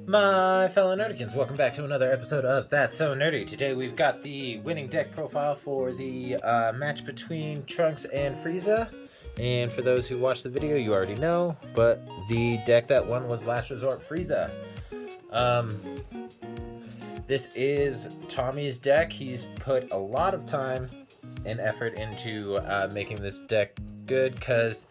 My fellow nerdikins, welcome back to another episode of That's So Nerdy. Today we've got the winning deck profile for the match between Trunks and Frieza. And for those who watched the video, you already know, but the deck that won was Last Resort Frieza. This is Tommy's deck. He's put a lot of time and effort into making this deck good because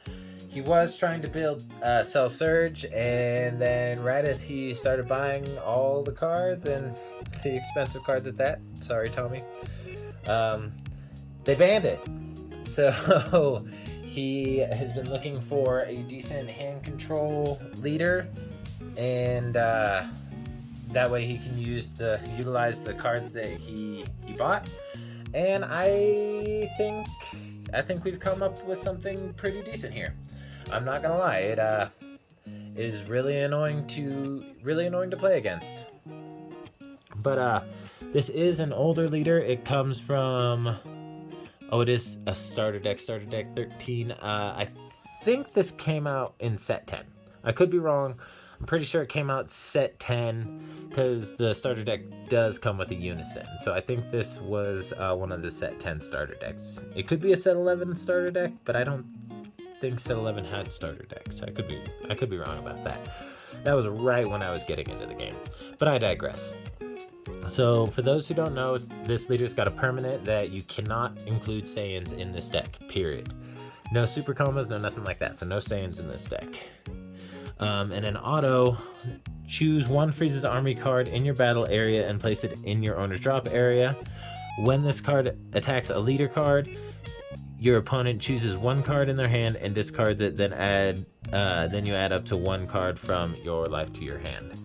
he was trying to build Cell Surge, and then right as he started buying all the cards, and the expensive cards at that, sorry Tommy, they banned it. So he has been looking for a decent hand control leader, and that way he can utilize the cards that he bought. And I think we've come up with something pretty decent here. I'm not gonna lie, it is really annoying to play against. But this is an older leader. It comes from it is a starter deck 13. I think this came out in set 10. I could be wrong. I'm pretty sure it came out set 10 because the starter deck does come with a Unison. So I think this was one of the set 10 starter decks. It could be a set 11 starter deck, but I don't think set 11 had starter decks. I could be wrong about that. That was right when I was getting into the game. But I digress. So for those who don't know, this leader's got a permanent that you cannot include Saiyans in this deck, period. No super comas, no nothing like that. So no Saiyans in this deck. And an auto, choose one Frieza's Army card in your battle area and place it in your owner's drop area. When this card attacks a leader card, your opponent chooses one card in their hand and discards it, then you add up to one card from your life to your hand.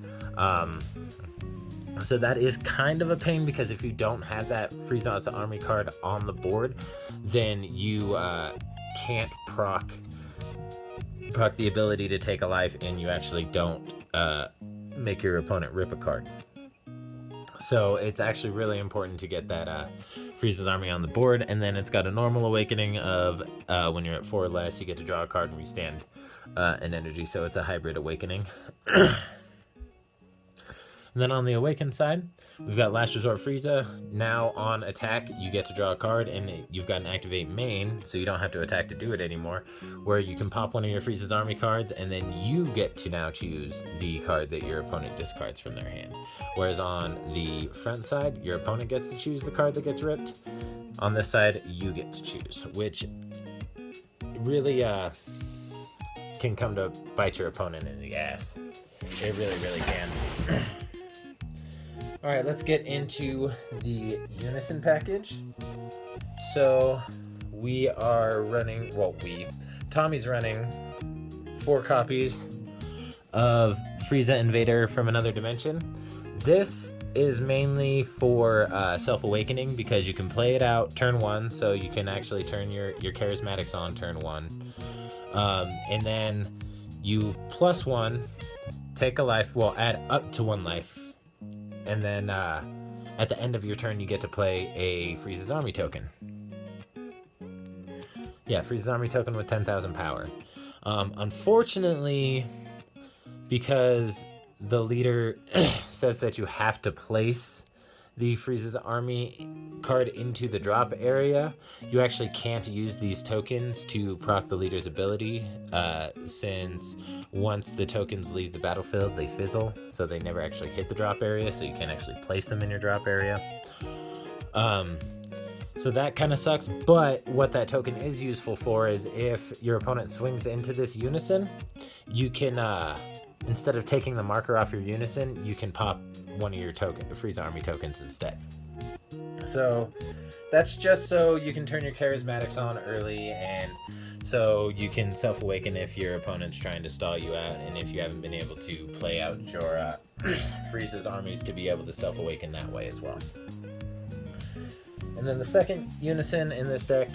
So that is kind of a pain because if you don't have that Frieza's Army card on the board, then you can't proc the ability to take a life, and you actually don't make your opponent rip a card. So it's actually really important to get that Frieza's Army on the board, and then it's got a normal awakening of when you're at 4 or less, you get to draw a card and restand an energy, so it's a hybrid awakening. And then on the awakened side, we've got Last Resort Frieza. Now on attack, you get to draw a card, and you've got an activate main, so you don't have to attack to do it anymore, where you can pop one of your Frieza's Army cards, and then you get to now choose the card that your opponent discards from their hand. Whereas on the front side, your opponent gets to choose the card that gets ripped. On this side, you get to choose, which really can come to bite your opponent in the ass. It really, really can. Alright, let's get into the Unison package. So we are running, Tommy's running 4 copies of Frieza Invader from Another Dimension. This is mainly for self-awakening because you can play it out turn 1, so you can actually turn your charismatics on turn 1. And then you plus 1, take a life, add up to 1 life. And then at the end of your turn, you get to play a Frieza's Army token. Yeah, Frieza's Army token with 10,000 power. Unfortunately, because the leader says that you have to place the Frieza's Army card into the drop area, you actually can't use these tokens to proc the leader's ability, since once the tokens leave the battlefield, they fizzle, so they never actually hit the drop area, so you can't actually place them in your drop area. So that kind of sucks, but what that token is useful for is if your opponent swings into this Unison, you can, instead of taking the marker off your Unison, you can pop one of your Frieza Army tokens instead. So that's just so you can turn your charismatics on early, and so you can self-awaken if your opponent's trying to stall you out, and if you haven't been able to play out your Frieza's armies to be able to self-awaken that way as well. And then the second Unison in this deck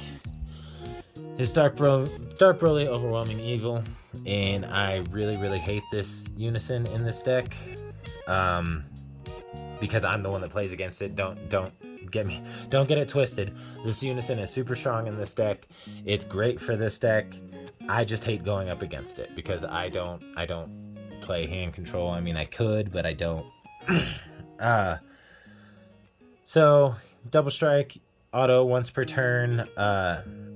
is Dark Broly Overwhelming Evil, and I really, really hate this Unison in this deck, because I'm the one that plays against it. Don't get it twisted. This Unison is super strong in this deck. It's great for this deck. I just hate going up against it because I don't play hand control. I mean, I could, but I don't. So, double strike, auto once per turn.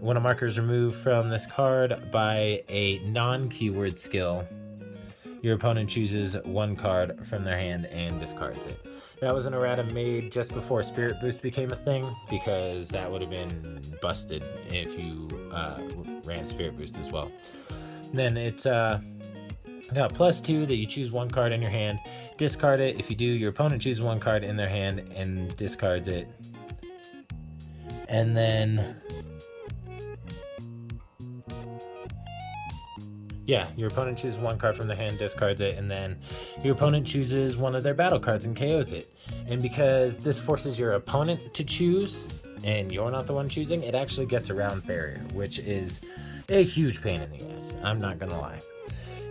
When a marker is removed from this card by a non-keyword skill, your opponent chooses one card from their hand and discards it. That was an errata made just before Spirit Boost became a thing, because that would have been busted if you ran Spirit Boost as well. And then it's got +2 that you choose one card in your hand, discard it. If you do, your opponent chooses one card in their hand and discards it. And then your opponent chooses one card from their hand, discards it, and then your opponent chooses one of their battle cards and KOs it. And because this forces your opponent to choose, and you're not the one choosing, it actually gets around barrier, which is a huge pain in the ass. I'm not gonna lie.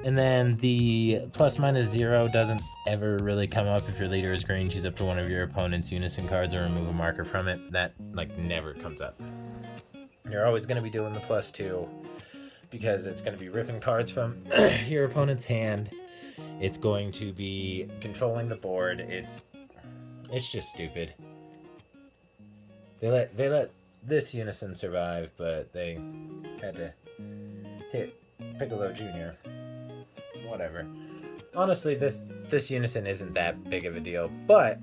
And then the ±0 doesn't ever really come up if your leader is green. Choose up to one of your opponent's unison cards or remove a marker from it. That never comes up. You're always gonna be doing the +2. Because it's going to be ripping cards from your opponent's hand. It's going to be controlling the board. It's just stupid. They let this unison survive, but they had to hit Piccolo Jr. Whatever. Honestly, this unison isn't that big of a deal, but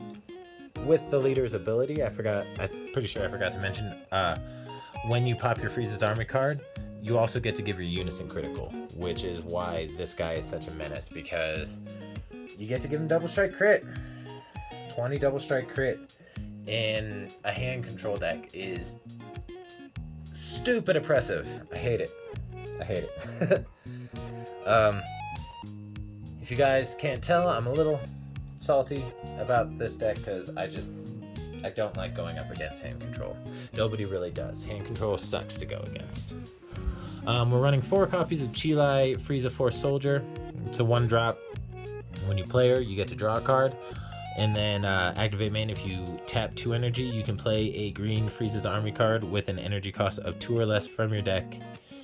with the leader's ability, I'm pretty sure I forgot to mention, when you pop your Frieza's Army card, you also get to give your unison critical, which is why this guy is such a menace, because you get to give him double strike crit. 20 double strike crit in a hand control deck is stupid oppressive. I hate it. If you guys can't tell, I'm a little salty about this deck because I don't like going up against hand control. Nobody really does. Hand control sucks to go against. We're running 4 copies of Chilai Frieza Force Soldier. It's a 1-drop. When you play her, you get to draw a card. And then activate main. If you tap 2 energy, you can play a green Frieza's Army card with an energy cost of 2 or less from your deck,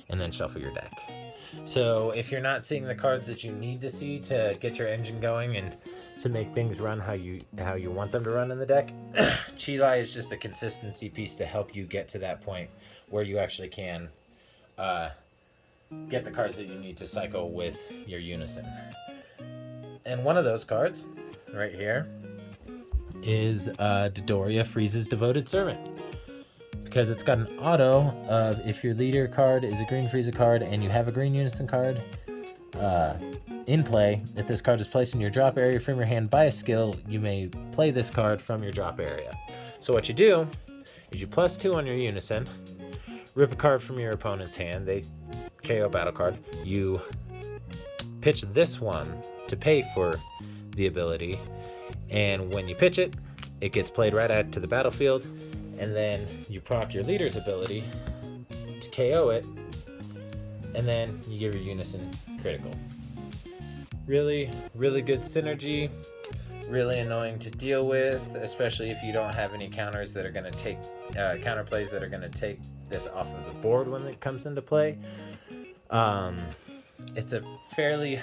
and then shuffle your deck. So if you're not seeing the cards that you need to see to get your engine going and to make things run how you want them to run in the deck, Chilai is just a consistency piece to help you get to that point where you actually can get the cards that you need to cycle with your unison. And one of those cards, right here, is Dodoria, Frieza's Devoted Servant. Because it's got an auto of, if your leader card is a green Frieza card and you have a green unison card in play, if this card is placed in your drop area from your hand by a skill, you may play this card from your drop area. So what you do is you +2 on your unison, rip a card from your opponent's hand, they KO battle card, you pitch this one to pay for the ability, and when you pitch it, it gets played right out to the battlefield, and then you proc your leader's ability to KO it, and then you give your unison critical. Really, really good synergy. Really annoying to deal with, especially if you don't have any counters that are going to take counterplays that are going to take this off of the board when it comes into play. It's a fairly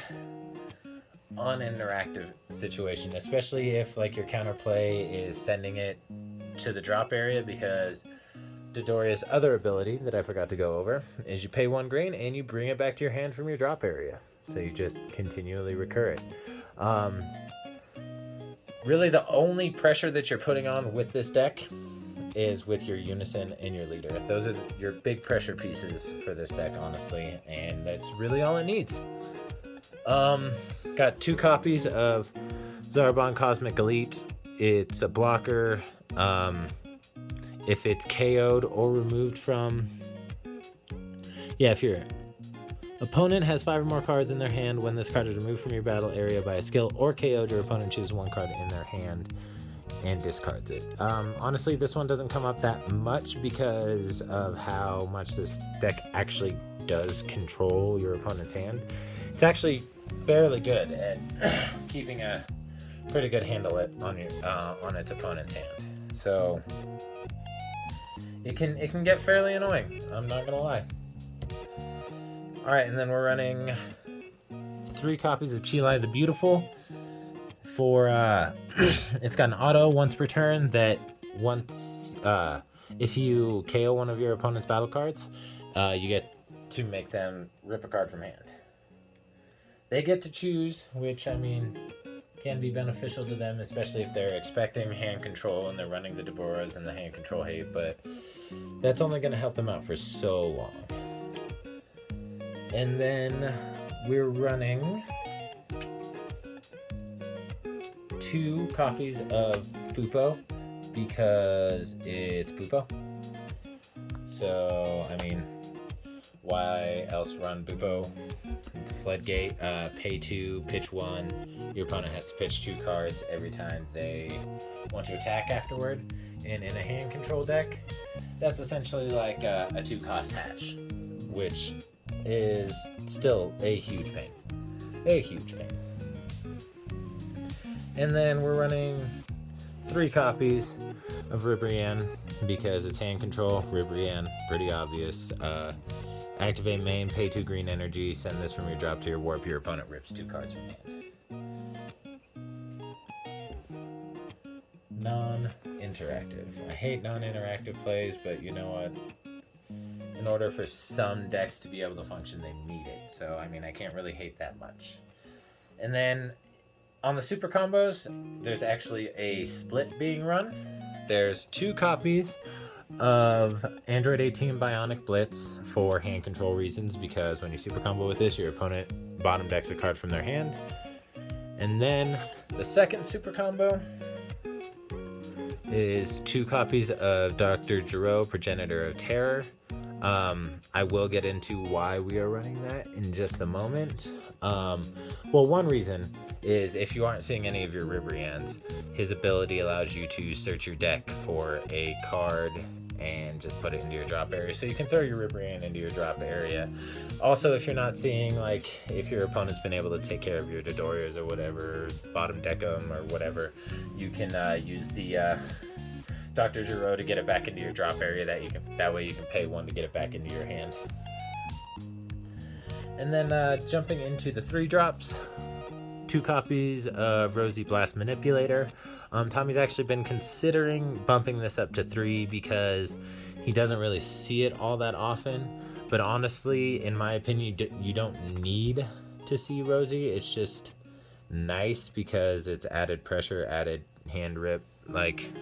uninteractive situation, especially if your counterplay is sending it to the drop area, because Dodoria's other ability that I forgot to go over is you pay 1 green and you bring it back to your hand from your drop area. So you just continually recur it. Really, the only pressure that you're putting on with this deck is with your unison and your leader. Those are your big pressure pieces for this deck, honestly, and that's really all it needs. Got 2 copies of Zarbon Cosmic Elite. It's a blocker. If it's KO'd or removed from... if your opponent has 5 or more cards in their hand when this card is removed from your battle area by a skill or KO'd, your opponent chooses 1 card in their hand and discards it. Honestly, this one doesn't come up that much because of how much this deck actually does control your opponent's hand. It's actually fairly good at keeping a pretty good handle on its opponent's hand. So it can get fairly annoying. I'm not gonna lie. All right, and then we're running 3 copies of Chilai the Beautiful. For it's got an auto once per turn that if you KO one of your opponent's battle cards, you get to make them rip a card from hand. They get to choose, which, I mean, can be beneficial to them, especially if they're expecting hand control and they're running the Deborahs and the hand control hate, but that's only going to help them out for so long. And then we're running 2 copies of Pupo because it's Pupo. So, I mean, why else run Pupo? It's Floodgate, pay 2, pitch 1. Your opponent has to pitch 2 cards every time they want to attack afterward. And in a hand control deck, that's essentially like a 2-cost hatch, which is still a huge pain. A huge pain. And then we're running 3 copies of Ribrianne because it's hand control. Ribrianne, pretty obvious. Activate main, pay 2 green energy, send this from your drop to your warp. Your opponent rips 2 cards from hand. Non-interactive. I hate non-interactive plays, but you know what? In order for some decks to be able to function, they need it. So, I mean, I can't really hate that much. And then on the super combos, there's actually a split being run. There's 2 copies of Android 18 Bionic Blitz for hand control reasons, because when you super combo with this, your opponent bottom decks a card from their hand. And then the second super combo is 2 copies of Dr. Gero, Progenitor of Terror. I will get into why we are running that in just a moment. Well, one reason is if you aren't seeing any of your Ribrians, his ability allows you to search your deck for a card and just put it into your drop area. So you can throw your Ribrian into your drop area. Also, if you're not seeing, like, if your opponent's been able to take care of your Dodorias or whatever, bottom deck them or whatever, you can use the Dr. Gero to get it back into your drop area. That way you can pay 1 to get it back into your hand. And then jumping into the 3 drops, 2 copies of Rosy Blast Manipulator. Tommy's actually been considering bumping this up to 3 because he doesn't really see it all that often. But honestly, in my opinion, you don't need to see Rosy. It's just nice because it's added pressure, added hand rip, like.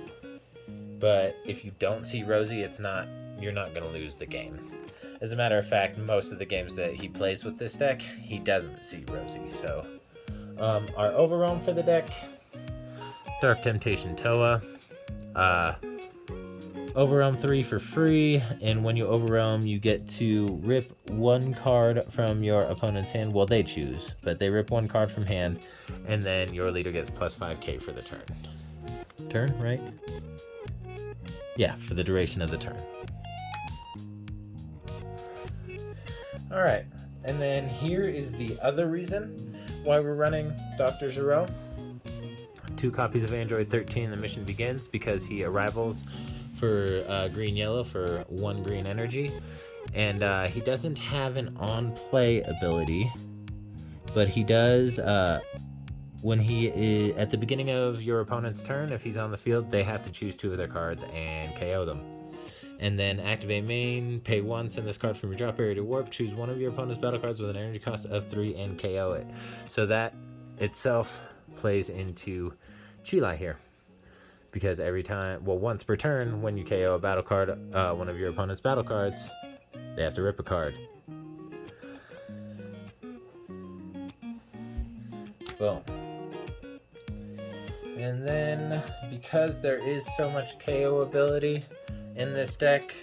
But if you don't see Rosy, you're not going to lose the game. As a matter of fact, most of the games that he plays with this deck, he doesn't see Rosy. So, our overwhelm for the deck, Dark Temptation Toa, overwhelm 3 for free, and when you overwhelm, you get to rip 1 card from your opponent's hand. Well, they choose, but they rip 1 card from hand, and then your leader gets plus 5k for the turn. Turn, right? Yeah, for the duration of the turn. Alright, and then here is the other reason why we're running Dr. Gero. 2 copies of Android 13, the mission begins, because he arrivals for green-yellow for 1 green energy. And he doesn't have an on-play ability, but he does, when he is at the beginning of your opponent's turn, if he's on the field, they have to choose 2 of their cards and KO them. And then activate main, pay 1, send this card from your drop area to warp, choose 1 of your opponent's battle cards with an energy cost of 3 and KO it. So that itself plays into Chilai here. Because once per turn, when you KO a battle card, one of your opponent's battle cards, they have to rip a card. Boom. And then, because there is so much KO ability in this deck,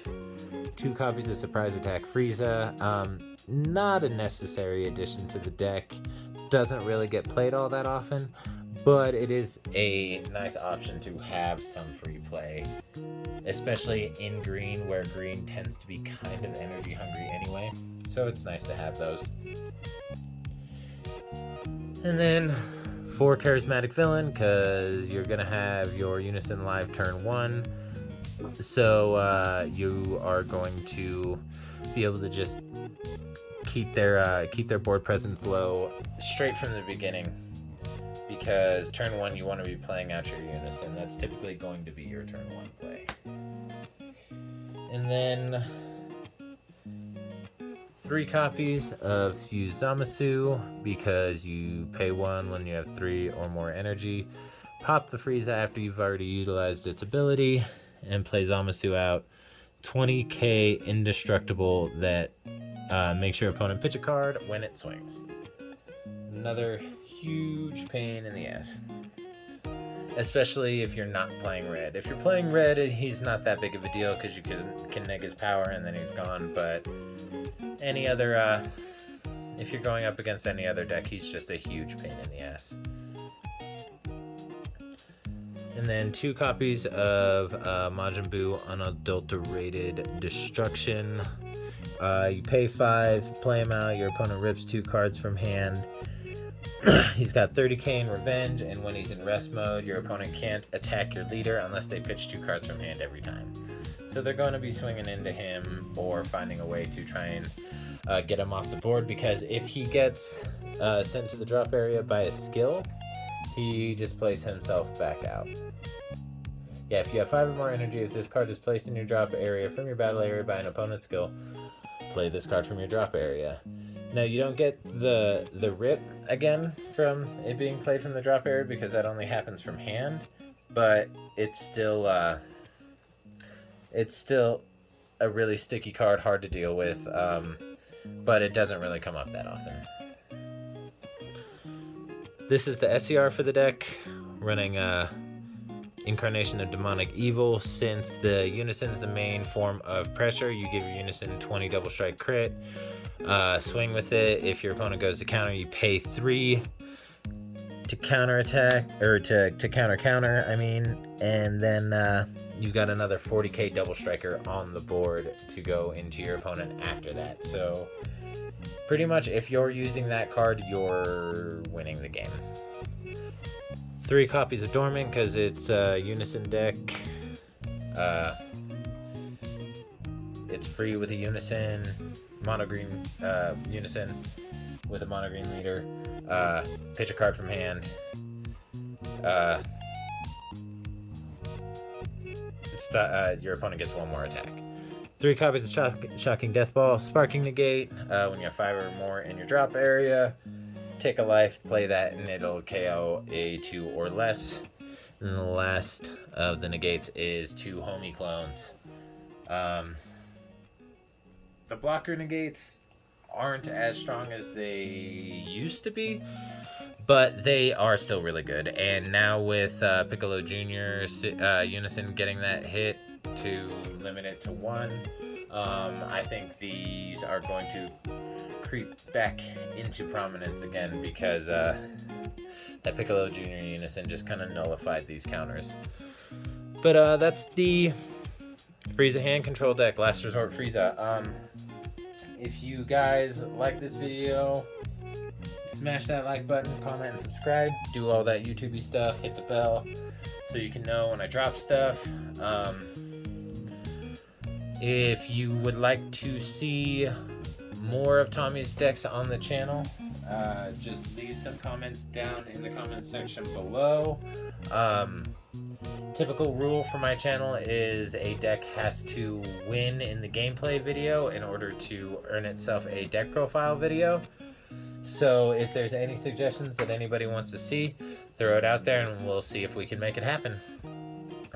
2 copies of Surprise Attack Frieza. Not a necessary addition to the deck. Doesn't really get played all that often, but it is a nice option to have some free play, especially in green, where green tends to be kind of energy hungry anyway. So it's nice to have those. And then 4 Charismatic Villain, because you're going to have your Unison live turn 1. So you are going to be able to just keep their board presence low straight from the beginning, because turn 1 you want to be playing out your Unison. That's typically going to be your turn 1 play. And then 3 copies of Fuse Zamasu, because you pay 1 when you have 3 or more energy. Pop the Frieza after you've already utilized its ability, and play Zamasu out. 20k indestructible that makes your opponent pitch a card when it swings. Another huge pain in the ass, especially if you're not playing red. If you're playing red, he's not that big of a deal because you can neg his power and then he's gone. But any other, if you're going up against any other deck, he's just a huge pain in the ass. And then 2 copies of Majin Buu Unadulterated Destruction. You pay 5, play him out, your opponent rips 2 cards from hand. He's got 30k in revenge, and when he's in rest mode, your opponent can't attack your leader unless they pitch 2 cards from hand every time. So they're going to be swinging into him or finding a way to try and get him off the board, because if he gets sent to the drop area by a skill, he just plays himself back out. Yeah, if you have 5 or more energy, if this card is placed in your drop area from your battle area by an opponent's skill, play this card from your drop area. Now, you don't get the rip again from it being played from the drop area, because that only happens from hand, but it's still a really sticky card, hard to deal with, but it doesn't really come up that often. This is the SCR for the deck, running Incarnation of Demonic Evil. Since the Unison's the main form of pressure, you give your Unison 20 double strike crit. Swing with it. If your opponent goes to counter, you pay 3 to counter attack, or to counter, I mean, and then you got another 40k double striker on the board to go into your opponent after that. So pretty much if you're using that card, you're winning the game. 3 copies of Dormant, because it's a Unison deck. It's free with a Unison, mono green Unison with a mono green leader. Pitch a card from hand. Your opponent gets 1 more attack. 3 copies of Shocking Death Ball, Sparking Negate. When you have 5 or more in your drop area, take a life, play that, and it'll KO a 2 or less. And the last of the negates is 2 homie clones. The blocker negates aren't as strong as they used to be, but they are still really good. And now with Piccolo Jr. Unison getting that hit to limit it to 1, I think these are going to creep back into prominence again, because that Piccolo Jr. Unison just kind of nullified these counters. But that's the Frieza hand control deck, Last Resort Frieza. If you guys like this video, smash that like button, comment, and subscribe. Do all that YouTubey stuff. Hit the bell so you can know when I drop stuff. If you would like to see more of Tommy's decks on the channel, just leave some comments down in the comment section below. Typical rule for my channel is a deck has to win in the gameplay video in order to earn itself a deck profile video. So if there's any suggestions that anybody wants to see, throw it out there and we'll see if we can make it happen.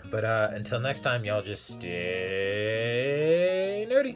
But until next time, y'all just stay nerdy.